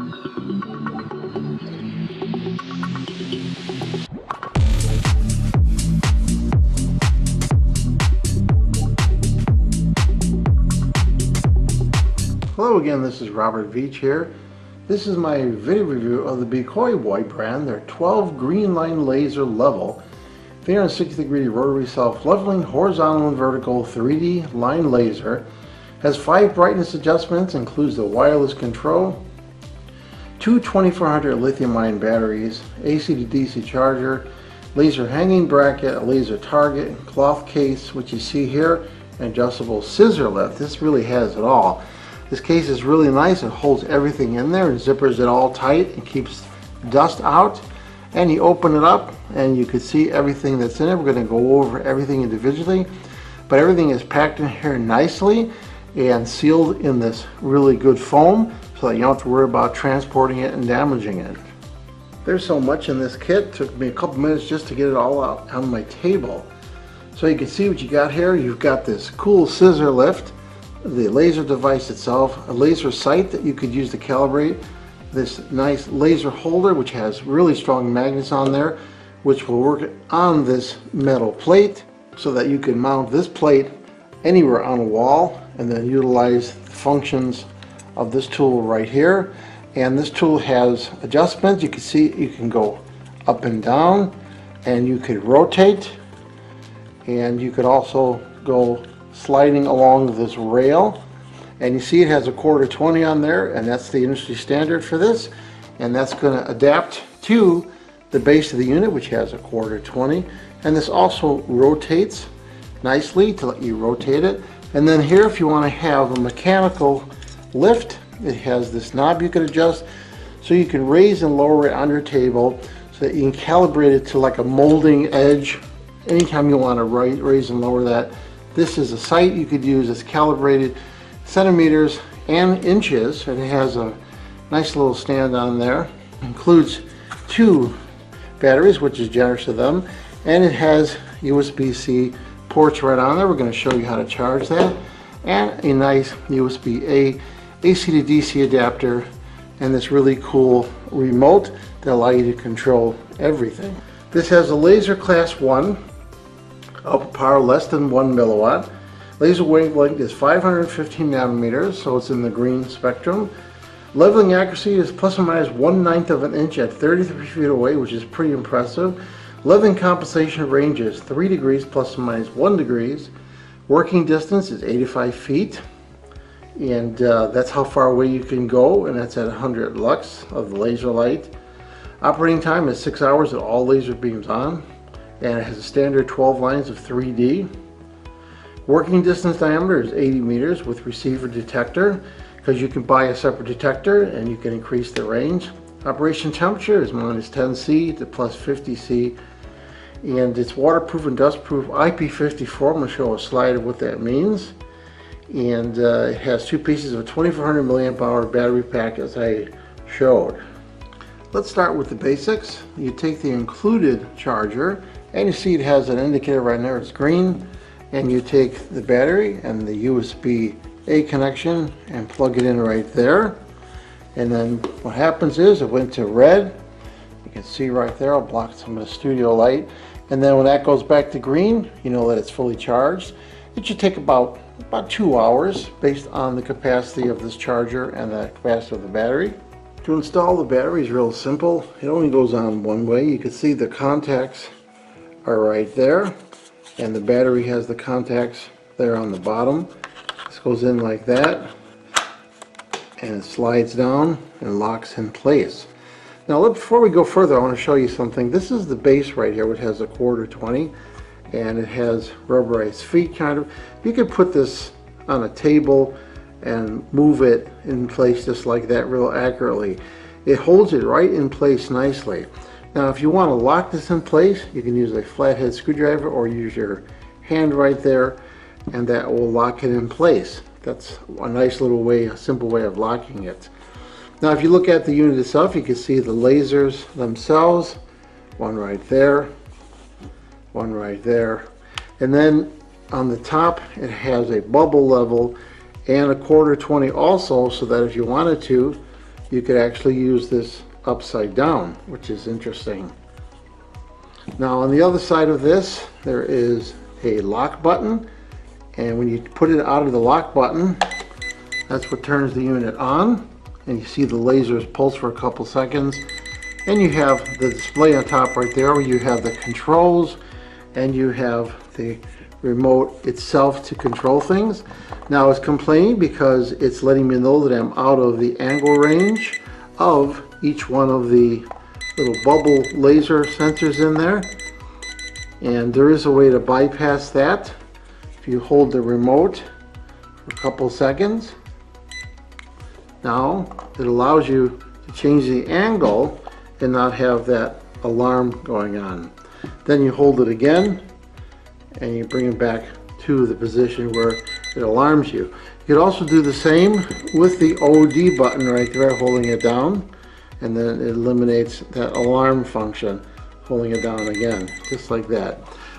Hello again, this is Robert Veach here. This is my video review of the BEKOYWOY brand, their 12 green line laser level 360-degree rotary self-leveling horizontal and vertical 3D line laser. Has 5 brightness adjustments, includes the wireless control, 2 2400 lithium-ion batteries, AC to DC charger, laser hanging bracket, a laser target, cloth case, which you see here, an adjustable scissor lift. This really has it all. This case is really nice. It holds everything in there and zippers it all tight and keeps dust out. And you open it up and you can see everything that's in it. We're going to go over everything individually, but everything is packed in here nicely and sealed in this really good foam so that you don't have to worry about transporting it and damaging it. There's so much in this kit. It took me a couple minutes just to get it all out on my table. So you can see what you got here. You've got this cool scissor lift, the laser device itself, a laser sight that you could use to calibrate, this nice laser holder which has really strong magnets on there which will work on this metal plate so that you can mount this plate anywhere on a wall and then utilize the functions of this tool right here. And this tool has adjustments. You can see you can go up and down and you could rotate, and you could also go sliding along this rail, and you see it has a 1/4 on there, and that's the industry standard for this, and that's going to adapt to the base of the unit which has a 1/4, and this also rotates nicely to let you rotate it. And then here, if you want to have a mechanical lift, it has this knob you can adjust so you can raise and lower it on your table so that you can calibrate it to like a molding edge anytime you want to raise and lower that. This is a sight you could use. It's calibrated centimeters and inches, and it has a nice little stand on there. It includes 2 batteries, which is generous of them, and it has USB-C ports right on there. We're going to show you how to charge that, and a nice USB-A AC to DC adapter, and this really cool remote that allows you to control everything. This has a laser class 1. Output power less than 1 milliwatt. Laser wavelength is 515 nanometers, so it's in the green spectrum. Leveling accuracy is plus or minus 1/9 of an inch at 33 feet away, which is pretty impressive. Leveling compensation range is 3 degrees plus or minus 1 degrees. Working distance is 85 feet, and that's how far away you can go, and that's at 100 lux of the laser light. Operating time is 6 hours with all laser beams on, and it has a standard 12 lines of 3D. Working distance diameter is 80 meters with receiver detector, because you can buy a separate detector and you can increase the range. Operation temperature is minus 10 C to plus 50 C, and it's waterproof and dustproof IP54. I'm going to show a slide of what that means. And it has 2 pieces of a 2400 milliamp hour battery pack, as I showed. Let's start with the basics. You take the included charger, and you see it has an indicator right there, it's green, and you take the battery and the USB-A connection and plug it in right there, and then what happens is it went to red. You can see right there, I'll block some of the studio light, and then when that goes back to green, you know that it's fully charged. It should take about 2 hours based on the capacity of this charger and the capacity of the battery. To install the battery is real simple. It only goes on one way. You can see the contacts are right there, and the battery has the contacts there on the bottom. This goes in like that, and it slides down and locks in place. Now before we go further, I want to show you something. This is the base right here, which has a 1/4, and it has rubberized feet kind of. You could put this on a table and move it in place just like that real accurately. It holds it right in place nicely. Now if you want to lock this in place, you can use a flathead screwdriver or use your hand right there, and that will lock it in place. That's a nice little way, a simple way of locking it. Now if you look at the unit itself, you can see the lasers themselves. One right there, one right there, and then on the top it has a bubble level and a 1/4 also, so that if you wanted to, you could actually use this upside down, which is interesting. Now on the other side of this, there is a lock button, and when you put it out of the lock button, that's what turns the unit on, and you see the lasers pulse for a couple seconds, and you have the display on top right there where you have the controls and you have the remote itself to control things. Now it's complaining because it's letting me know that I'm out of the angle range of each one of the little bubble laser sensors in there, and there is a way to bypass that. If you hold the remote for a couple seconds, now it allows you to change the angle and not have that alarm going on. Then you hold it again and you bring it back to the position where it alarms you. You could also do the same with the OD button right there, holding it down, and then it eliminates that alarm function, holding it down again, just like that.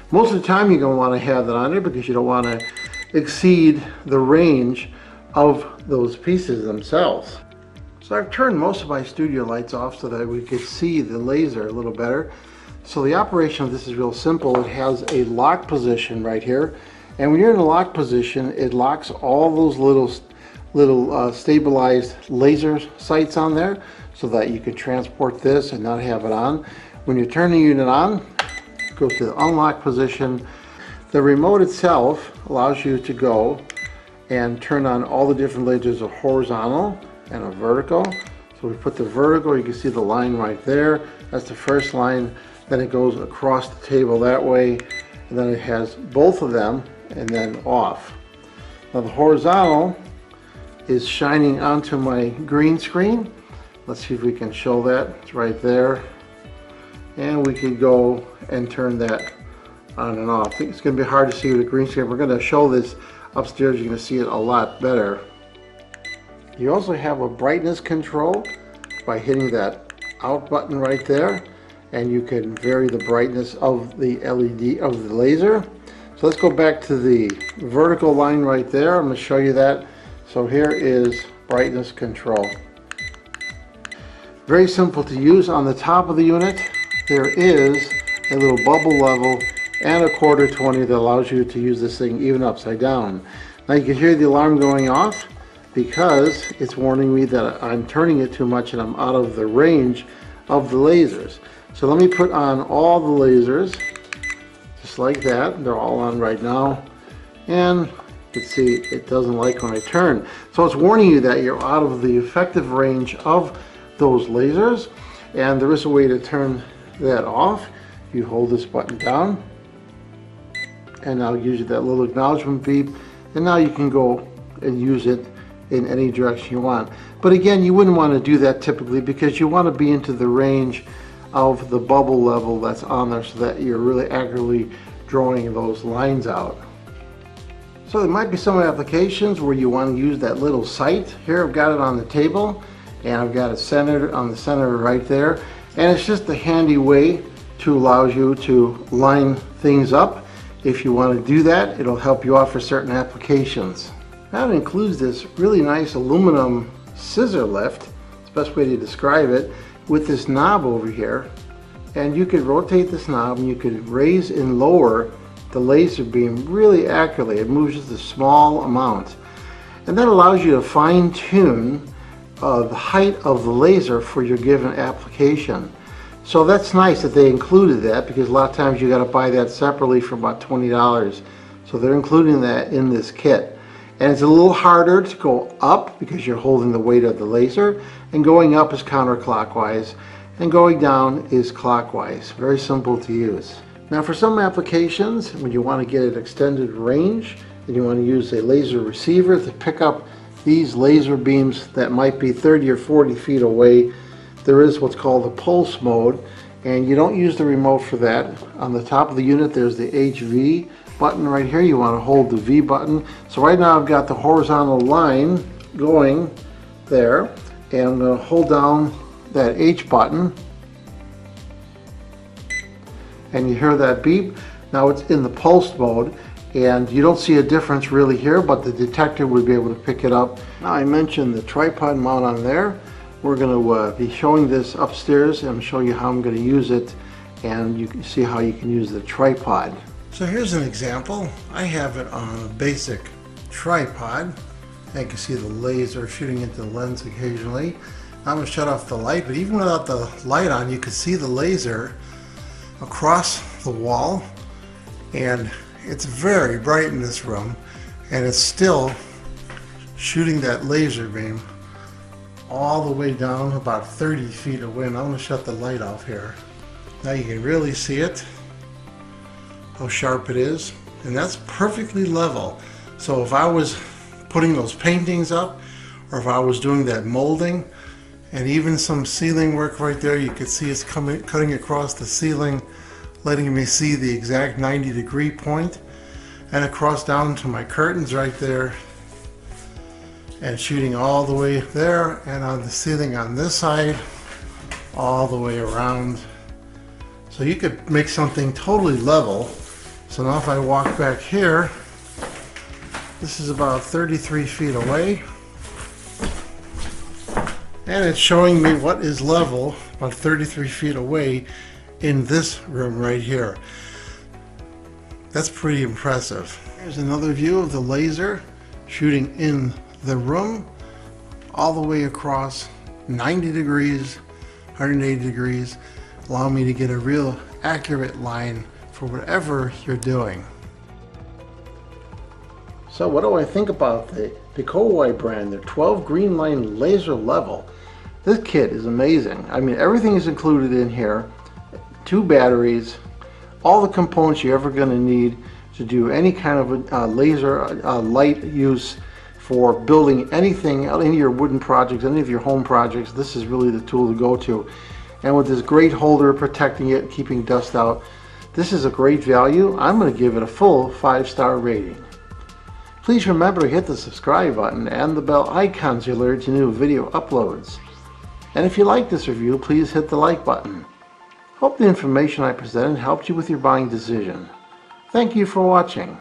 Most of the time you're going to want to have that on there because you don't want to exceed the range of those pieces themselves. So I've turned most of my studio lights off so that we could see the laser a little better. So the operation of this is real simple. It has a lock position right here, and when you're in the lock position, it locks all those little stabilized laser sights on there so that you can transport this and not have it on. When you turn the unit on, it goes to the unlock position. The remote itself allows you to go and turn on all the different lasers, a horizontal and a vertical. So we put the vertical, you can see the line right there. That's the first line. Then it goes across the table that way, and then it has both of them and then off. Now the horizontal is shining onto my green screen. Let's see if we can show that. It's right there. And we can go and turn that on and off. I think it's going to be hard to see with the green screen. We're going to show this upstairs. You're going to see it a lot better. You also have a brightness control by hitting that out button right there, and you can vary the brightness of the LED of the laser. So let's go back to the vertical line right there. I'm going to show you that. So here is brightness control. Very simple to use. On the top of the unit there is a little bubble level and a 1/4-20 that allows you to use this thing even upside down. Now you can hear the alarm going off because it's warning me that I'm turning it too much and I'm out of the range of the lasers. So let me put on all the lasers just like that. They're all on right now, and you can see it doesn't like when I turn. So it's warning you that you're out of the effective range of those lasers, and there is a way to turn that off. You hold this button down, and now gives you that little acknowledgement beep, and now you can go and use it in any direction you want. But again, you wouldn't want to do that typically because you want to be into the range of the bubble level that's on there so that you're really accurately drawing those lines out. So there might be some applications where you want to use that little sight. Here I've got it on the table, and I've got it centered on the center right there, and it's just a handy way to allow you to line things up. If you want to do that, it'll help you out for certain applications. Now it includes this really nice aluminum scissor lift, it's the best way to describe it, with this knob over here, and you could rotate this knob and you could raise and lower the laser beam really accurately. It moves just a small amount, and that allows you to fine-tune the height of the laser for your given application. So that's nice that they included that, because a lot of times you got to buy that separately for about $20. So they're including that in this kit. And it's a little harder to go up because you're holding the weight of the laser, and going up is counterclockwise and going down is clockwise. Very simple to use. Now for some applications, when you want to get an extended range and you want to use a laser receiver to pick up these laser beams that might be 30 or 40 feet away, there is what's called the pulse mode, and you don't use the remote for that. On the top of the unit there's the HV button right here. You want to hold the V button. So right now I've got the horizontal line going there, and I'm going to hold down that H button, and you hear that beep. Now it's in the pulse mode, and you don't see a difference really here, but the detector would be able to pick it up. Now I mentioned the tripod mount on there. We're going to be showing this upstairs, and I'm showing you how I'm going to use it, and you can see how you can use the tripod. So here's an example. I have it on a basic tripod. You can see the laser shooting into the lens occasionally. I'm going to shut off the light, but even without the light on, you can see the laser across the wall, and it's very bright in this room, and it's still shooting that laser beam all the way down about 30 feet away. And I'm going to shut the light off here. Now you can really see it, how sharp it is, and that's perfectly level. So if I was putting those paintings up, or if I was doing that molding, and even some ceiling work right there, you could see it's cutting across the ceiling, letting me see the exact 90-degree point, and across down to my curtains right there, and shooting all the way there, and on the ceiling on this side, all the way around. So you could make something totally level. So now if I walk back here, this is about 33 feet away, and it's showing me what is level about 33 feet away in this room right here. That's pretty impressive. Here's another view of the laser shooting in the room all the way across 90 degrees, 180 degrees, allowing me to get a real accurate line for whatever you're doing. So what do I think about the BEKOYWOY brand, their 12 green line laser level? This kit is amazing. I mean, everything is included in here. 2 batteries, all the components you're ever going to need to do any kind of laser light use for building anything, any of your wooden projects, any of your home projects. This is really the tool to go to. And with this great holder protecting it, keeping dust out, this is a great value. I'm going to give it a full 5-star rating. Please remember to hit the subscribe button and the bell icon to alert you new video uploads. And if you like this review, please hit the like button. Hope the information I presented helped you with your buying decision. Thank you for watching.